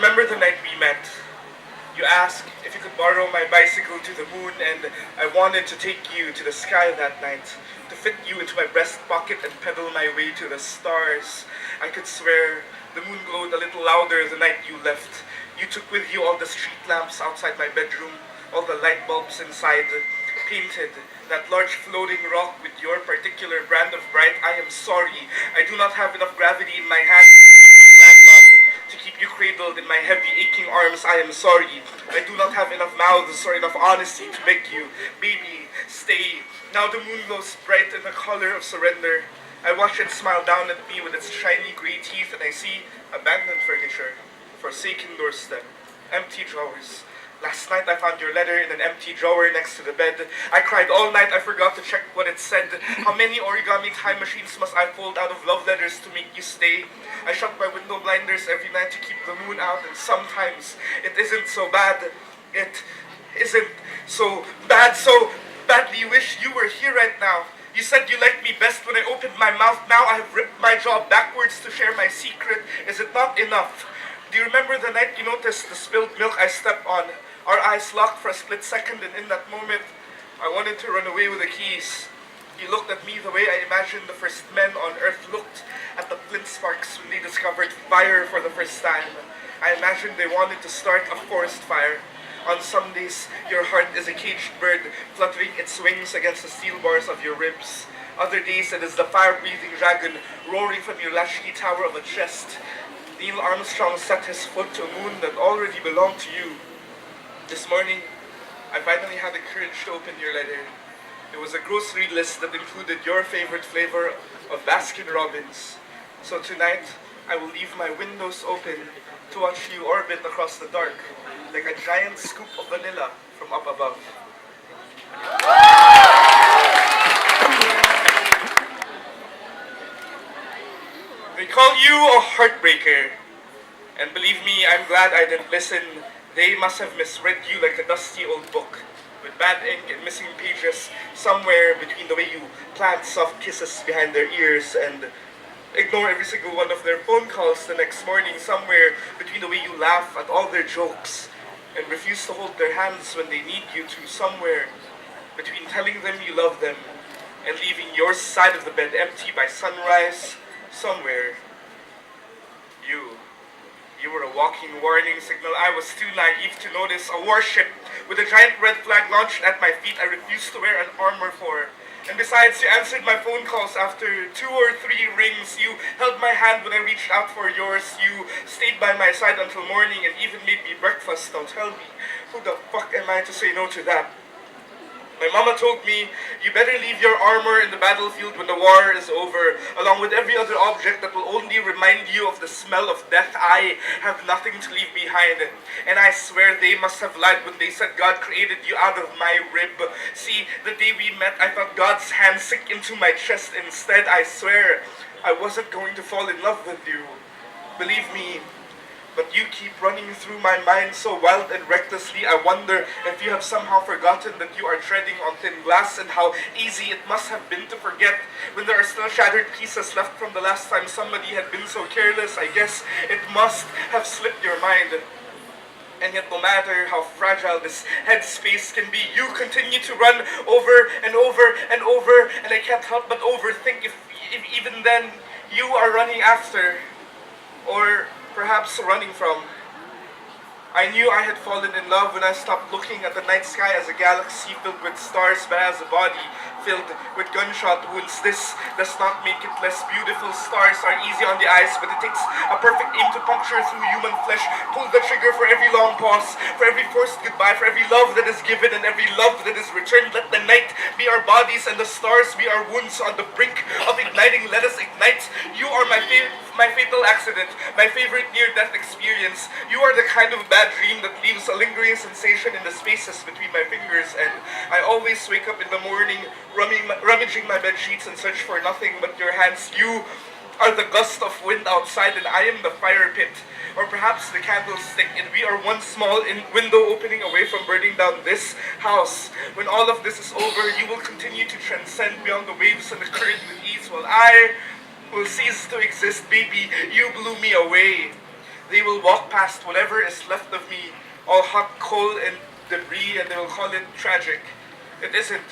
remember the night we met? You asked if you could borrow my bicycle to the moon, and I wanted to take you to the sky that night, to fit you into my breast pocket and pedal my way to the stars. I could swear the moon glowed a little louder the night you left. You took with you all the street lamps outside my bedroom, all the light bulbs inside, painted that large floating rock with your particular brand of bright. I am sorry, I do not have enough gravity in my hand to keep you landlocked, to keep you cradled in my heavy aching arms. I am sorry, I do not have enough mouths or enough honesty to beg you. Baby, stay. Now the moon glows bright in the color of surrender. I watch it smile down at me with its shiny gray teeth, and I see abandoned furniture, forsaken doorstep, empty drawers. Last night I found your letter in an empty drawer next to the bed. I cried all night, I forgot to check what it said. How many origami time machines must I fold out of love letters to make you stay? I shut my window blinders every night to keep the moon out, and sometimes it isn't so bad. It isn't so bad, so badly wish you were here right now. You said you liked me best when I opened my mouth. Now I have ripped my jaw backwards to share my secret. Is it not enough? Do you remember the night you noticed the spilled milk I stepped on? Our eyes locked for a split second, and in that moment, I wanted to run away with the keys. You looked at me the way I imagined the first men on earth looked at the flint sparks when they discovered fire for the first time. I imagined they wanted to start a forest fire. On some days, your heart is a caged bird fluttering its wings against the steel bars of your ribs. Other days, it is the fire-breathing dragon roaring from your lashy tower of a chest. Neil Armstrong set his foot to a moon that already belonged to you. This morning, I finally had the courage to open your letter. It was a grocery list that included your favorite flavor of Baskin Robbins. So tonight, I will leave my windows open to watch you orbit across the dark, like a giant scoop of vanilla from up above. They call you a heartbreaker. And believe me, I'm glad I didn't listen. They must have misread you like a dusty old book, with bad ink and missing pages somewhere between the way you plant soft kisses behind their ears and ignore every single one of their phone calls the next morning, somewhere between the way you laugh at all their jokes and refuse to hold their hands when they need you to, somewhere between telling them you love them and leaving your side of the bed empty by sunrise, somewhere you were a walking warning signal. I was too naive to notice a warship with a giant red flag launched at my feet I refused to wear an armor for. And besides, you answered my phone calls after 2 or 3 rings. You held my hand when I reached out for yours. You stayed by my side until morning and even made me breakfast. Now tell me, who the fuck am I to say no to that? My mama told me, you better leave your armor in the battlefield when the war is over, along with every other object that will only remind you of the smell of death. I have nothing to leave behind. And I swear they must have lied when they said God created you out of my rib. See, the day we met, I felt God's hand sink into my chest. Instead, I swear, I wasn't going to fall in love with you. Believe me, but you keep running through my mind so wild and recklessly. I wonder if you have somehow forgotten that you are treading on thin glass and how easy it must have been to forget when there are still shattered pieces left from the last time somebody had been so careless. I guess it must have slipped your mind. And yet no matter how fragile this headspace can be, you continue to run over and over and over, and I can't help but overthink if even then you are running after, or perhaps running from. I knew I had fallen in love when I stopped looking at the night sky as a galaxy filled with stars, but as a body filled with gunshot wounds. This does not make it less beautiful. Stars are easy on the eyes, but it takes a perfect aim to puncture through human flesh. Pull the trigger for every long pause, for every forced goodbye, for every love that is given and every love that is returned. Let the night be our bodies and the stars be our wounds on the brink of igniting. Let us ignite. You are my fatal accident, my favorite near-death experience. You are the kind of bad dream that leaves a lingering sensation in the spaces between my fingers, and I always wake up in the morning rummaging my bed sheets and search for nothing but your hands. You are the gust of wind outside, and I am the fire pit, or perhaps the candlestick, and we are one small window opening away from burning down this house. When all of this is over, you will continue to transcend beyond the waves and the current with ease, while I will cease to exist. Baby, you blew me away. They will walk past whatever is left of me, all hot coal and debris, and they will call it tragic. It isn't.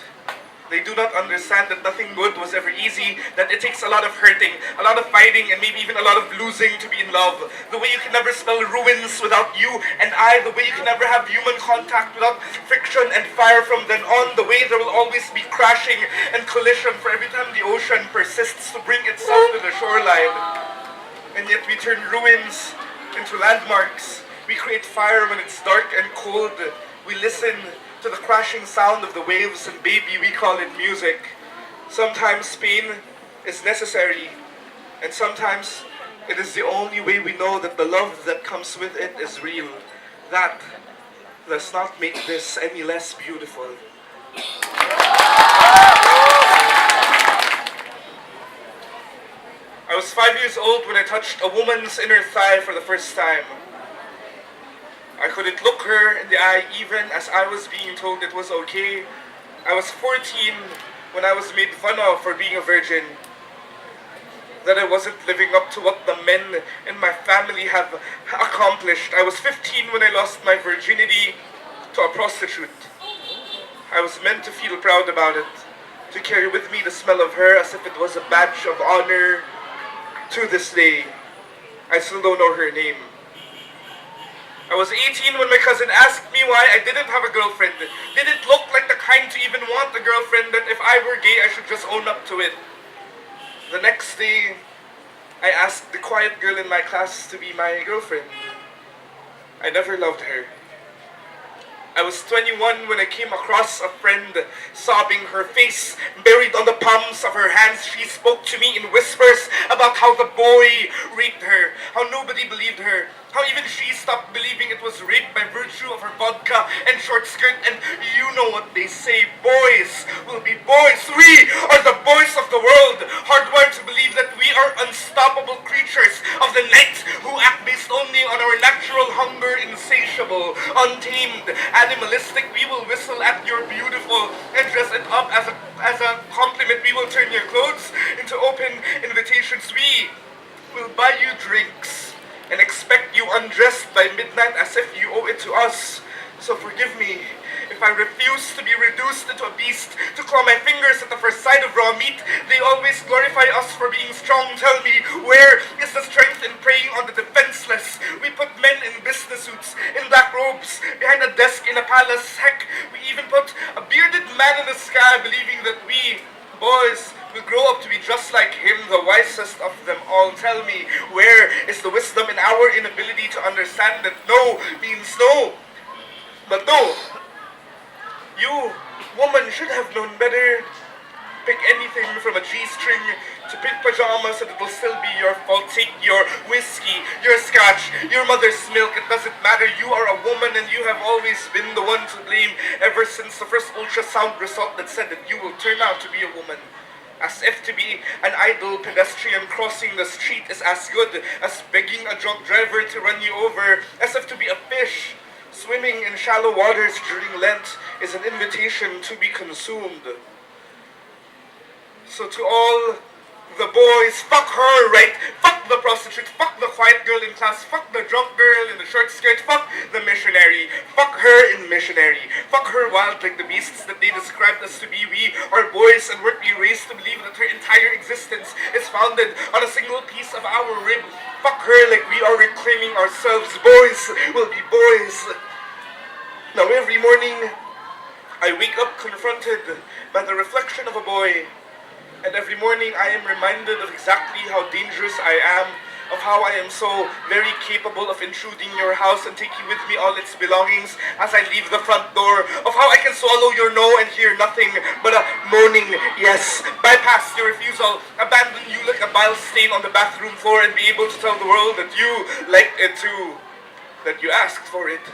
They do not understand that nothing good was ever easy, that it takes a lot of hurting, a lot of fighting, and maybe even a lot of losing to be in love. The way you can never smell ruins without you and I, the way you can never have human contact without friction and fire from then on, the way there will always be crashing and collision for every time the ocean persists to bring itself to the shoreline. And yet we turn ruins into landmarks. We create fire when it's dark and cold. We listen to the crashing sound of the waves, and baby, we call it music. Sometimes pain is necessary, and sometimes it is the only way we know that the love that comes with it is real. That does not make this any less beautiful. I was 5 years old when I touched a woman's inner thigh for the first time. I couldn't look her in the eye even as I was being told it was okay. I was 14 when I was made fun of for being a virgin. That I wasn't living up to what the men in my family have accomplished. I was 15 when I lost my virginity to a prostitute. I was meant to feel proud about it, to carry with me the smell of her as if it was a badge of honor. To this day, I still don't know her name. I was 18 when my cousin asked me why I didn't have a girlfriend. Didn't look like the kind to even want a girlfriend, that if I were gay I should just own up to it. The next day, I asked the quiet girl in my class to be my girlfriend. I never loved her. I was 21 when I came across a friend sobbing, her face buried on the palms of her hands. She spoke to me in whispers about how the boy raped her, how nobody believed her, how even she stopped believing it was rape by virtue of her vodka and short skirt. And you know what they say, boys will be boys. We are the boys of the world, hardwired to believe that we are unstoppable creatures of the night who act based only on our natural hunger, insatiable, untamed, animalistic. We will whistle at your beautiful and dress it up as a compliment. We will turn your clothes into open invitations. We will buy you drinks and expect you undressed by midnight as if you owe it to us. So forgive me if I refuse to be reduced into a beast, to claw my fingers at the first sight of raw meat. They always glorify us for being strong. Tell me, where is the strength in preying on the defenseless? We put men in business suits, in black robes, behind a desk in a palace. Heck, we even put a bearded man in the sky, believing that we, boys, will grow up to be just like him, the wisest of them all. Tell me, where is the wisdom in our inability to understand that no means no? But no, you, woman, should have known better. Pick anything from a G-string to pink pajamas and it will still be your fault. Take your whiskey, your scotch, your mother's milk. It doesn't matter. You are a woman and you have always been the one to blame ever since the first ultrasound result that said that you will turn out to be a woman. As if to be an idle pedestrian crossing the street is as good as begging a drunk driver to run you over. As if to be a fish swimming in shallow waters during Lent is an invitation to be consumed. So to all the boys, fuck her, right? Fuck the prostitute, fuck the quiet girl in class, fuck the drunk girl in the short skirt, fuck the missionary, fuck her in missionary, fuck her wild like the beasts that they described us to be. We are boys and weren't we raised to believe that her entire existence is founded on a single piece of our rib. Fuck her like we are reclaiming ourselves. Boys will be boys. Now every morning, I wake up confronted by the reflection of a boy. And every morning I am reminded of exactly how dangerous I am, of how I am so very capable of intruding your house and taking with me all its belongings as I leave the front door, of how I can swallow your no and hear nothing but a moaning yes, bypass your refusal, abandon you like a bile stain on the bathroom floor and be able to tell the world that you liked it too, that you asked for it.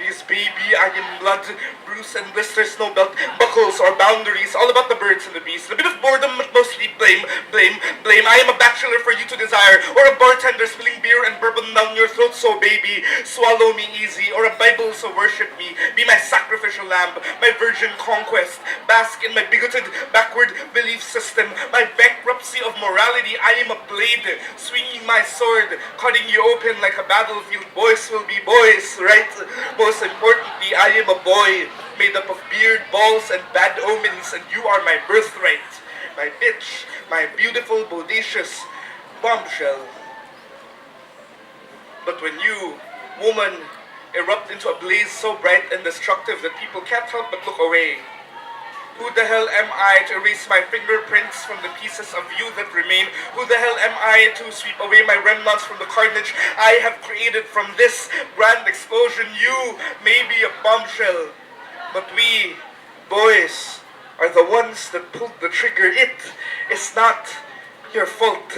Because baby, I am blood, bruise and blisters, no belt, buckles or boundaries, all about the birds and the bees. A bit of boredom, but mostly blame, blame, blame. I am a bachelor for you to desire, or a bartender spilling beer and bourbon down your throat, so baby, swallow me easy, or a Bible, so worship me. Be my sacrificial lamb, my virgin conquest. Bask in my bigoted, backward belief system, my bankruptcy of morality. I am a blade, swinging my sword, cutting you open like a battlefield. Boys will be boys, right? Most importantly, I am a boy, made up of beard, balls, and bad omens, and you are my birthright. My bitch, my beautiful, bodacious bombshell. But when you, woman, erupt into a blaze so bright and destructive that people can't help but look away, who the hell am I to erase my fingerprints from the pieces of you that remain? Who the hell am I to sweep away my remnants from the carnage I have created from this grand explosion? You may be a bombshell, but we, boys, are the ones that pulled the trigger. It is not your fault.